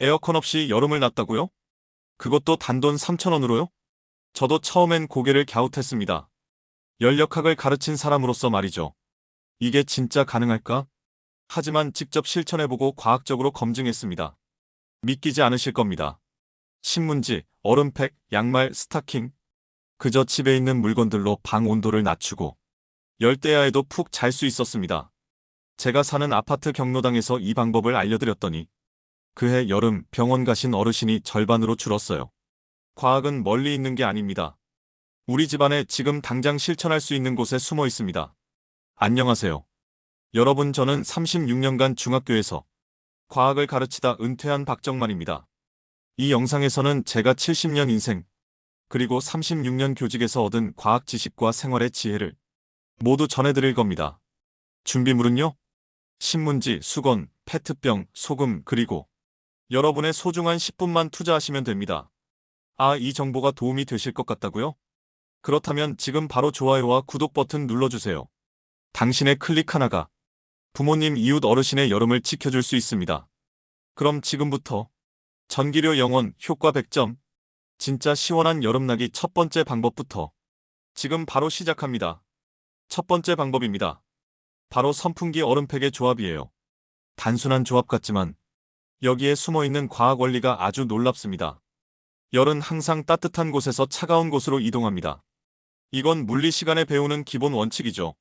에어컨 없이 여름을 났다고요? 그것도 단돈 3,000원으로요? 저도 처음엔 고개를 갸웃했습니다. 연력학을 가르친 사람으로서 말이죠. 이게 진짜 가능할까? 하지만 직접 실천해보고 과학적으로 검증했습니다. 믿기지 않으실 겁니다. 신문지, 얼음팩, 양말, 스타킹. 그저 집에 있는 물건들로 방 온도를 낮추고 열대야에도 푹 잘 수 있었습니다. 제가 사는 아파트 경로당에서 이 방법을 알려드렸더니 그해 여름 병원 가신 어르신이 절반으로 줄었어요. 과학은 멀리 있는 게 아닙니다. 우리 집안에 지금 당장 실천할 수 있는 곳에 숨어 있습니다. 안녕하세요. 여러분, 저는 36년간 중학교에서 과학을 가르치다 은퇴한 박정만입니다. 이 영상에서는 제가 70년 인생, 그리고 36년 교직에서 얻은 과학 지식과 생활의 지혜를 모두 전해드릴 겁니다. 준비물은요? 신문지, 수건, 페트병, 소금, 그리고 여러분의 소중한 10분만 투자하시면 됩니다. 아, 이 정보가 도움이 되실 것 같다고요? 그렇다면 지금 바로 좋아요와 구독 버튼 눌러주세요. 당신의 클릭 하나가 부모님, 이웃, 어르신의 여름을 지켜줄 수 있습니다. 그럼 지금부터 전기료 영원, 효과 100점, 진짜 시원한 여름나기 첫 번째 방법부터 지금 바로 시작합니다. 첫 번째 방법입니다. 바로 선풍기 얼음팩의 조합이에요. 단순한 조합 같지만 여기에 숨어있는 과학 원리가 아주 놀랍습니다. 열은 항상 따뜻한 곳에서 차가운 곳으로 이동합니다. 이건 물리 시간에 배우는 기본 원칙이죠.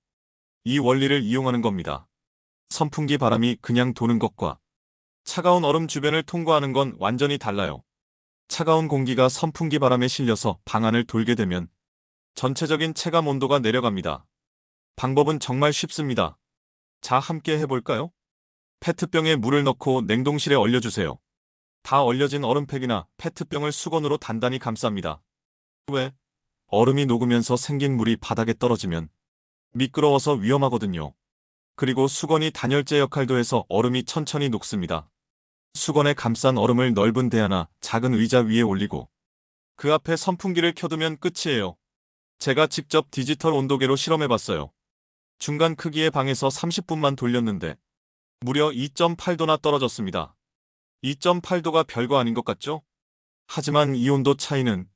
이 원리를 이용하는 겁니다. 선풍기 바람이 그냥 도는 것과 차가운 얼음 주변을 통과하는 건 완전히 달라요. 차가운 공기가 선풍기 바람에 실려서 방 안을 돌게 되면 전체적인 체감 온도가 내려갑니다. 방법은 정말 쉽습니다. 자, 함께 해볼까요? 페트병에 물을 넣고 냉동실에 얼려주세요. 다 얼려진 얼음팩이나 페트병을 수건으로 단단히 감쌉니다. 왜? 얼음이 녹으면서 생긴 물이 바닥에 떨어지면 미끄러워서 위험하거든요. 그리고 수건이 단열재 역할도 해서 얼음이 천천히 녹습니다. 수건에 감싼 얼음을 넓은 대야나 작은 의자 위에 올리고 그 앞에 선풍기를 켜두면 끝이에요. 제가 직접 디지털 온도계로 실험해봤어요. 중간 크기의 방에서 30분만 돌렸는데 무려 2.8도나 떨어졌습니다. 2.8도가 별거 아닌 것 같죠? 하지만 이 온도 차이는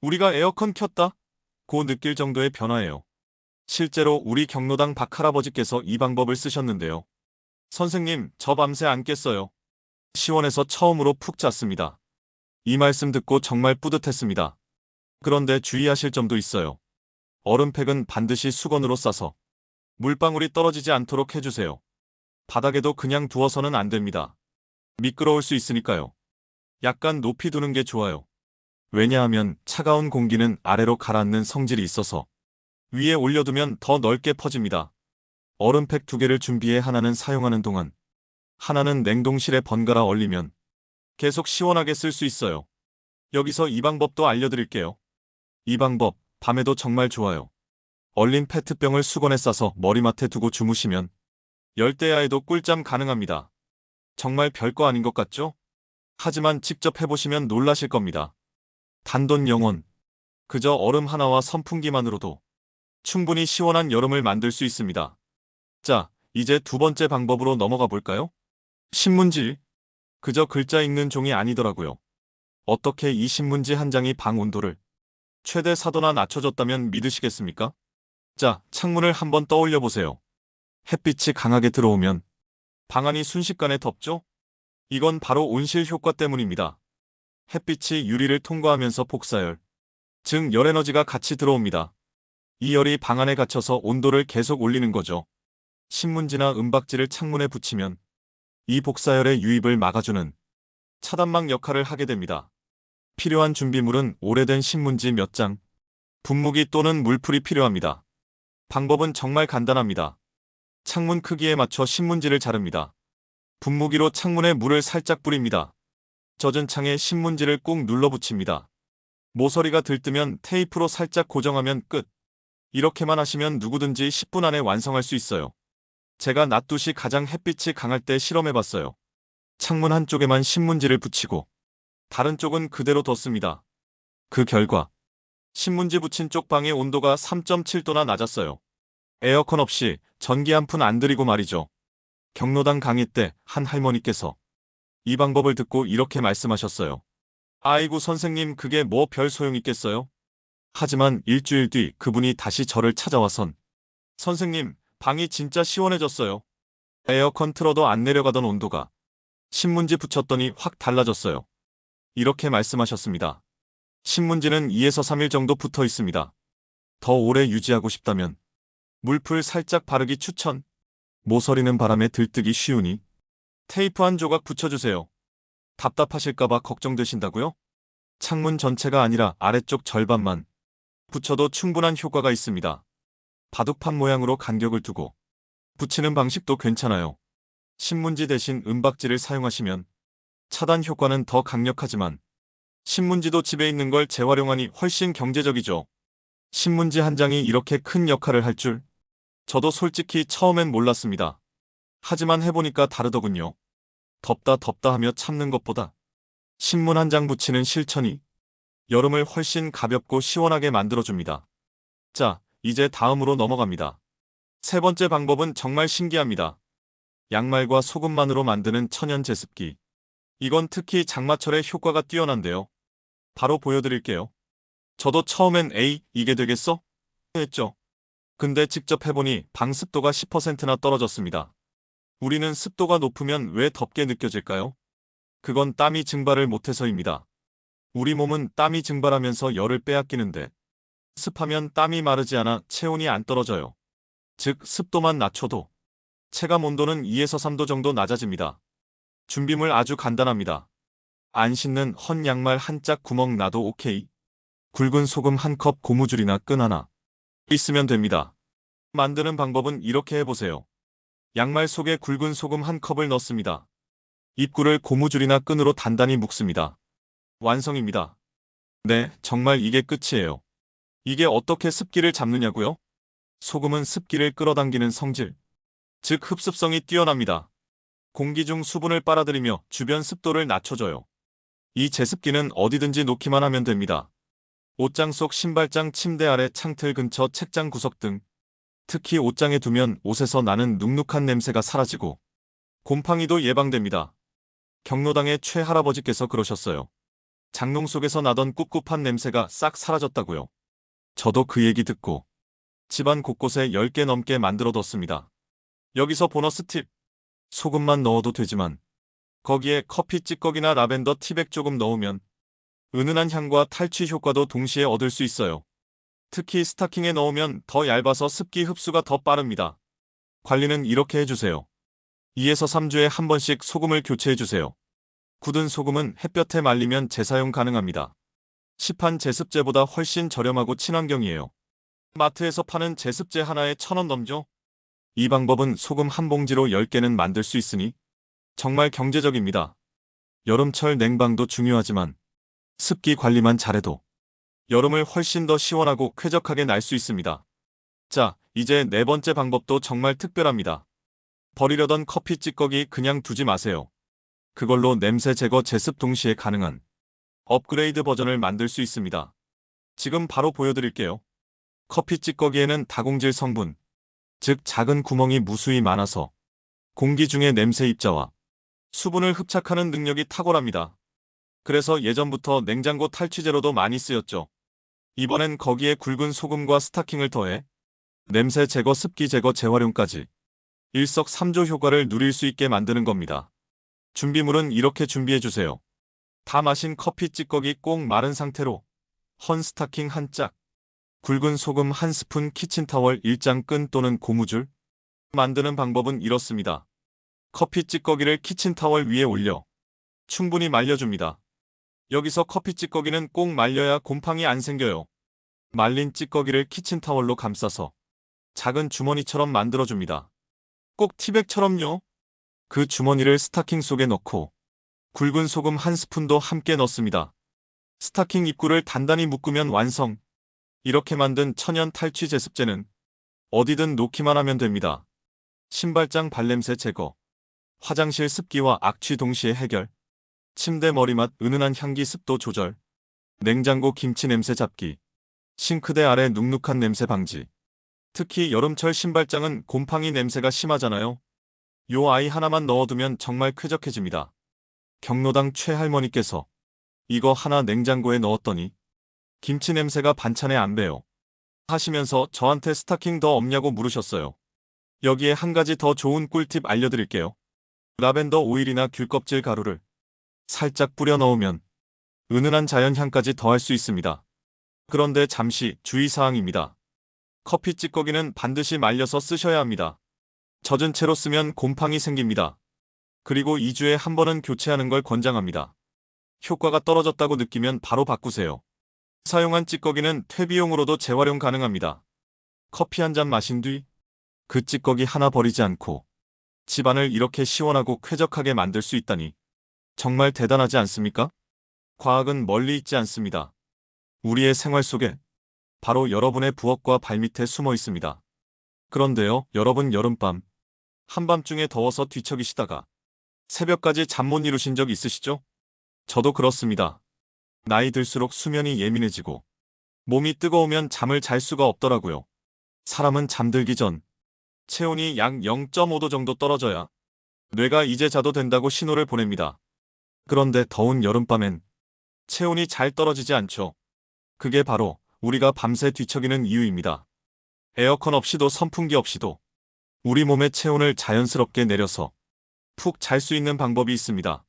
우리가 에어컨 켰다? 고 느낄 정도의 변화예요. 실제로 우리 경로당 박할아버지께서 이 방법을 쓰셨는데요. 선생님, 저 밤새 안 깼어요. 시원해서 처음으로 푹 잤습니다. 이 말씀 듣고 정말 뿌듯했습니다. 그런데 주의하실 점도 있어요. 얼음팩은 반드시 수건으로 싸서 물방울이 떨어지지 않도록 해주세요. 바닥에도 그냥 두어서는 안 됩니다. 미끄러울 수 있으니까요. 약간 높이 두는 게 좋아요. 왜냐하면 차가운 공기는 아래로 가라앉는 성질이 있어서 위에 올려두면 더 넓게 퍼집니다. 얼음팩 2개를 준비해 하나는 사용하는 동안 하나는 냉동실에 번갈아 얼리면 계속 시원하게 쓸 수 있어요. 여기서 이 방법도 알려드릴게요. 이 방법, 밤에도 정말 좋아요. 얼린 페트병을 수건에 싸서 머리맡에 두고 주무시면 열대야에도 꿀잠 가능합니다. 정말 별거 아닌 것 같죠? 하지만 직접 해보시면 놀라실 겁니다. 단돈 영원. 그저 얼음 하나와 선풍기만으로도 충분히 시원한 여름을 만들 수 있습니다. 자, 이제 두 번째 방법으로 넘어가 볼까요? 신문지. 그저 글자 읽는 종이 아니더라고요. 어떻게 이 신문지 한 장이 방 온도를 최대 4도나 낮춰줬다면 믿으시겠습니까? 자, 창문을 한번 떠올려 보세요. 햇빛이 강하게 들어오면 방 안이 순식간에 덥죠? 이건 바로 온실 효과 때문입니다. 햇빛이 유리를 통과하면서 복사열, 즉 열에너지가 같이 들어옵니다. 이 열이 방 안에 갇혀서 온도를 계속 올리는 거죠. 신문지나 은박지를 창문에 붙이면 이 복사열의 유입을 막아주는 차단막 역할을 하게 됩니다. 필요한 준비물은 오래된 신문지 몇 장, 분무기 또는 물풀이 필요합니다. 방법은 정말 간단합니다. 창문 크기에 맞춰 신문지를 자릅니다. 분무기로 창문에 물을 살짝 뿌립니다. 젖은 창에 신문지를 꾹 눌러 붙입니다. 모서리가 들뜨면 테이프로 살짝 고정하면 끝. 이렇게만 하시면 누구든지 10분 안에 완성할 수 있어요. 제가 낮 2시 가장 햇빛이 강할 때 실험해봤어요. 창문 한쪽에만 신문지를 붙이고 다른 쪽은 그대로 뒀습니다. 그 결과 신문지 붙인 쪽 방의 온도가 3.7도나 낮았어요. 에어컨 없이 전기 한 푼 안 들이고 말이죠. 경로당 강의 때 한 할머니께서 이 방법을 듣고 이렇게 말씀하셨어요. 아이고 선생님 그게 뭐 별 소용 있겠어요? 하지만 일주일 뒤 그분이 다시 저를 찾아와선 선생님 방이 진짜 시원해졌어요. 에어컨 틀어도 안 내려가던 온도가 신문지 붙였더니 확 달라졌어요. 이렇게 말씀하셨습니다. 신문지는 2에서 3일 정도 붙어 있습니다. 더 오래 유지하고 싶다면 물풀 살짝 바르기 추천. 모서리는 바람에 들뜨기 쉬우니 테이프 한 조각 붙여주세요. 답답하실까봐 걱정되신다고요? 창문 전체가 아니라 아래쪽 절반만 붙여도 충분한 효과가 있습니다. 바둑판 모양으로 간격을 두고 붙이는 방식도 괜찮아요. 신문지 대신 은박지를 사용하시면 차단 효과는 더 강력하지만 신문지도 집에 있는 걸 재활용하니 훨씬 경제적이죠. 신문지 한 장이 이렇게 큰 역할을 할 줄 저도 솔직히 처음엔 몰랐습니다. 하지만 해보니까 다르더군요. 덥다 덥다 하며 참는 것보다 신문 한 장 붙이는 실천이 여름을 훨씬 가볍고 시원하게 만들어줍니다. 자, 이제 다음으로 넘어갑니다. 세 번째 방법은 정말 신기합니다. 양말과 소금만으로 만드는 천연 제습기. 이건 특히 장마철에 효과가 뛰어난데요. 바로 보여드릴게요. 저도 처음엔 에이, 이게 되겠어? 했죠. 근데 직접 해보니 방 습도가 10%나 떨어졌습니다. 우리는 습도가 높으면 왜 덥게 느껴질까요? 그건 땀이 증발을 못해서입니다. 우리 몸은 땀이 증발하면서 열을 빼앗기는데 습하면 땀이 마르지 않아 체온이 안 떨어져요. 즉 습도만 낮춰도 체감 온도는 2에서 3도 정도 낮아집니다. 준비물 아주 간단합니다. 안 씻는 헌 양말 한 짝 구멍 나도 오케이. 굵은 소금 한 컵 고무줄이나 끈 하나 있으면 됩니다. 만드는 방법은 이렇게 해보세요. 양말 속에 굵은 소금 한 컵을 넣습니다. 입구를 고무줄이나 끈으로 단단히 묶습니다. 완성입니다. 네, 정말 이게 끝이에요. 이게 어떻게 습기를 잡느냐고요? 소금은 습기를 끌어당기는 성질, 즉 흡습성이 뛰어납니다. 공기 중 수분을 빨아들이며 주변 습도를 낮춰줘요. 이 제습기는 어디든지 놓기만 하면 됩니다. 옷장 속 신발장, 침대 아래, 창틀 근처, 책장 구석 등 특히 옷장에 두면 옷에서 나는 눅눅한 냄새가 사라지고 곰팡이도 예방됩니다. 경로당의 최할아버지께서 그러셨어요. 장롱 속에서 나던 꿉꿉한 냄새가 싹 사라졌다고요. 저도 그 얘기 듣고 집안 곳곳에 10개 넘게 만들어뒀습니다. 여기서 보너스 팁. 소금만 넣어도 되지만 거기에 커피 찌꺼기나 라벤더 티백 조금 넣으면 은은한 향과 탈취 효과도 동시에 얻을 수 있어요. 특히 스타킹에 넣으면 더 얇아서 습기 흡수가 더 빠릅니다. 관리는 이렇게 해주세요. 2에서 3주에 한 번씩 소금을 교체해주세요. 굳은 소금은 햇볕에 말리면 재사용 가능합니다. 시판 제습제보다 훨씬 저렴하고 친환경이에요. 마트에서 파는 제습제 하나에 1,000원 넘죠? 이 방법은 소금 한 봉지로 10개는 만들 수 있으니 정말 경제적입니다. 여름철 냉방도 중요하지만 습기 관리만 잘해도 여름을 훨씬 더 시원하고 쾌적하게 날 수 있습니다. 자, 이제 네 번째 방법도 정말 특별합니다. 버리려던 커피 찌꺼기 그냥 두지 마세요. 그걸로 냄새 제거 제습 동시에 가능한 업그레이드 버전을 만들 수 있습니다. 지금 바로 보여드릴게요. 커피 찌꺼기에는 다공질 성분, 즉 작은 구멍이 무수히 많아서 공기 중의 냄새 입자와 수분을 흡착하는 능력이 탁월합니다. 그래서 예전부터 냉장고 탈취제로도 많이 쓰였죠. 이번엔 거기에 굵은 소금과 스타킹을 더해 냄새 제거, 습기 제거, 재활용까지 일석삼조 효과를 누릴 수 있게 만드는 겁니다. 준비물은 이렇게 준비해주세요. 다 마신 커피 찌꺼기 꼭 마른 상태로 헌 스타킹 한 짝, 굵은 소금 한 스푼, 키친타월 1장, 끈 또는 고무줄. 만드는 방법은 이렇습니다. 커피 찌꺼기를 키친타월 위에 올려 충분히 말려줍니다. 여기서 커피 찌꺼기는 꼭 말려야 곰팡이 안 생겨요. 말린 찌꺼기를 키친타월로 감싸서 작은 주머니처럼 만들어줍니다. 꼭 티백처럼요. 그 주머니를 스타킹 속에 넣고 굵은 소금 한 스푼도 함께 넣습니다. 스타킹 입구를 단단히 묶으면 완성. 이렇게 만든 천연 탈취 제습제는 어디든 놓기만 하면 됩니다. 신발장 발냄새 제거, 화장실 습기와 악취 동시에 해결, 침대 머리맡 은은한 향기 습도 조절, 냉장고 김치 냄새 잡기, 싱크대 아래 눅눅한 냄새 방지. 특히 여름철 신발장은 곰팡이 냄새가 심하잖아요. 요 아이 하나만 넣어두면 정말 쾌적해집니다. 경로당 최할머니께서 이거 하나 냉장고에 넣었더니 김치 냄새가 반찬에 안 배요. 하시면서 저한테 스타킹 더 없냐고 물으셨어요. 여기에 한 가지 더 좋은 꿀팁 알려드릴게요. 라벤더 오일이나 귤껍질 가루를 살짝 뿌려 넣으면 은은한 자연향까지 더할 수 있습니다. 그런데 잠시 주의사항입니다. 커피 찌꺼기는 반드시 말려서 쓰셔야 합니다. 젖은 채로 쓰면 곰팡이 생깁니다. 그리고 2주에 한 번은 교체하는 걸 권장합니다. 효과가 떨어졌다고 느끼면 바로 바꾸세요. 사용한 찌꺼기는 퇴비용으로도 재활용 가능합니다. 커피 한 잔 마신 뒤 그 찌꺼기 하나 버리지 않고 집안을 이렇게 시원하고 쾌적하게 만들 수 있다니 정말 대단하지 않습니까? 과학은 멀리 있지 않습니다. 우리의 생활 속에 바로 여러분의 부엌과 발밑에 숨어 있습니다. 그런데요, 여러분 여름밤 한밤중에 더워서 뒤척이시다가 새벽까지 잠 못 이루신 적 있으시죠? 저도 그렇습니다. 나이 들수록 수면이 예민해지고 몸이 뜨거우면 잠을 잘 수가 없더라고요. 사람은 잠들기 전 체온이 약 0.5도 정도 떨어져야 뇌가 이제 자도 된다고 신호를 보냅니다. 그런데 더운 여름밤엔 체온이 잘 떨어지지 않죠. 그게 바로 우리가 밤새 뒤척이는 이유입니다. 에어컨 없이도 선풍기 없이도 우리 몸의 체온을 자연스럽게 내려서 푹 잘 수 있는 방법이 있습니다.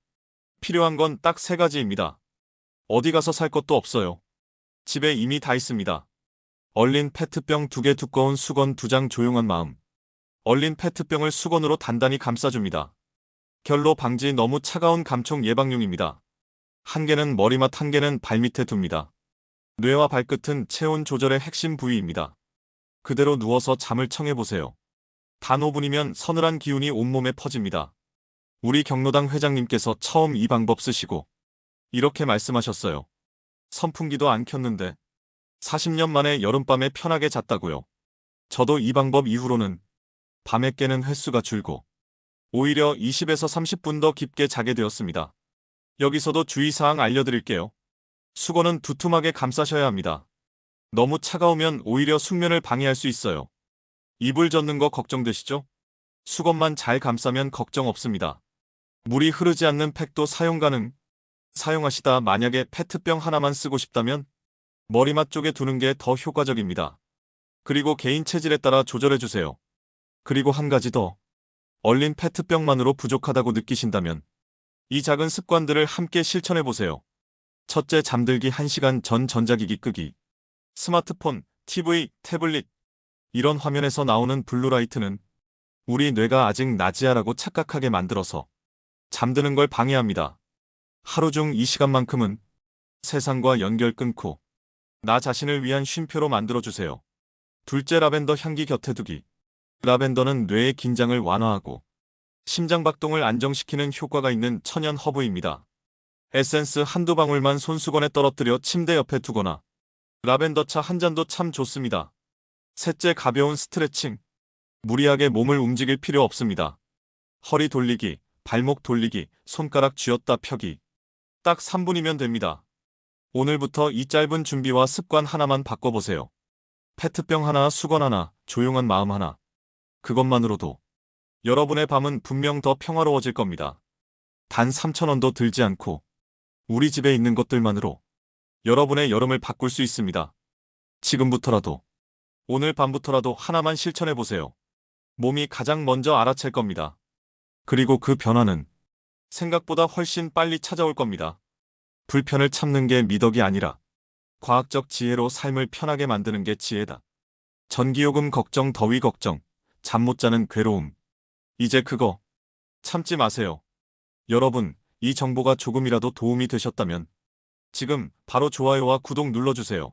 필요한 건 딱 3가지입니다. 어디 가서 살 것도 없어요. 집에 이미 다 있습니다. 얼린 페트병 2개, 두꺼운 수건 2장, 조용한 마음. 얼린 페트병을 수건으로 단단히 감싸줍니다. 결로 방지, 너무 차가운 감촉 예방용입니다. 한 개는 머리맡, 한 개는 발밑에 둡니다. 뇌와 발끝은 체온 조절의 핵심 부위입니다. 그대로 누워서 잠을 청해보세요. 단 5분이면 서늘한 기운이 온몸에 퍼집니다. 우리 경로당 회장님께서 처음 이 방법 쓰시고 이렇게 말씀하셨어요. 선풍기도 안 켰는데 40년 만에 여름밤에 편하게 잤다고요. 저도 이 방법 이후로는 밤에 깨는 횟수가 줄고 오히려 20에서 30분 더 깊게 자게 되었습니다. 여기서도 주의사항 알려드릴게요. 수건은 두툼하게 감싸셔야 합니다. 너무 차가우면 오히려 숙면을 방해할 수 있어요. 이불 젖는 거 걱정되시죠? 수건만 잘 감싸면 걱정 없습니다. 물이 흐르지 않는 팩도 사용 가능. 사용하시다 만약에 페트병 하나만 쓰고 싶다면 머리맡 쪽에 두는 게 더 효과적입니다. 그리고 개인 체질에 따라 조절해주세요. 그리고 한 가지 더. 얼린 페트병만으로 부족하다고 느끼신다면 이 작은 습관들을 함께 실천해보세요. 첫째, 잠들기 1시간 전 전자기기 끄기. 스마트폰, TV, 태블릿 이런 화면에서 나오는 블루라이트는 우리 뇌가 아직 낮이야라고 착각하게 만들어서 잠드는 걸 방해합니다. 하루 중 이 시간만큼은 세상과 연결 끊고 나 자신을 위한 쉼표로 만들어주세요. 둘째, 라벤더 향기 곁에 두기. 라벤더는 뇌의 긴장을 완화하고 심장박동을 안정시키는 효과가 있는 천연 허브입니다. 에센스 한두 방울만 손수건에 떨어뜨려 침대 옆에 두거나 라벤더차 한 잔도 참 좋습니다. 셋째, 가벼운 스트레칭. 무리하게 몸을 움직일 필요 없습니다. 허리 돌리기, 발목 돌리기, 손가락 쥐었다 펴기. 딱 3분이면 됩니다. 오늘부터 이 짧은 준비와 습관 하나만 바꿔보세요. 페트병 하나, 수건 하나, 조용한 마음 하나. 그것만으로도 여러분의 밤은 분명 더 평화로워질 겁니다. 단 3,000원도 들지 않고 우리 집에 있는 것들만으로 여러분의 여름을 바꿀 수 있습니다. 지금부터라도, 오늘 밤부터라도 하나만 실천해보세요. 몸이 가장 먼저 알아챌 겁니다. 그리고 그 변화는 생각보다 훨씬 빨리 찾아올 겁니다. 불편을 참는 게 미덕이 아니라 과학적 지혜로 삶을 편하게 만드는 게 지혜다. 전기요금 걱정, 더위 걱정, 잠 못 자는 괴로움. 이제 그거 참지 마세요. 여러분, 이 정보가 조금이라도 도움이 되셨다면 지금 바로 좋아요와 구독 눌러주세요.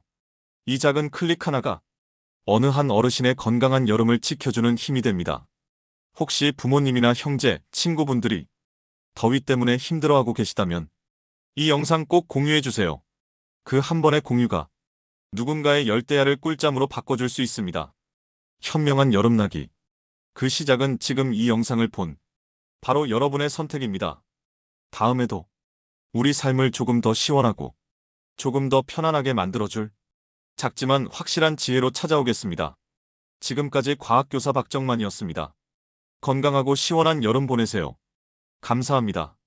이 작은 클릭 하나가 어느 한 어르신의 건강한 여름을 지켜주는 힘이 됩니다. 혹시 부모님이나 형제, 친구분들이 더위 때문에 힘들어하고 계시다면 이 영상 꼭 공유해주세요. 그 한 번의 공유가 누군가의 열대야를 꿀잠으로 바꿔줄 수 있습니다. 현명한 여름나기. 그 시작은 지금 이 영상을 본 바로 여러분의 선택입니다. 다음에도 우리 삶을 조금 더 시원하고 조금 더 편안하게 만들어줄 작지만 확실한 지혜로 찾아오겠습니다. 지금까지 과학교사 박정만이었습니다. 건강하고 시원한 여름 보내세요. 감사합니다.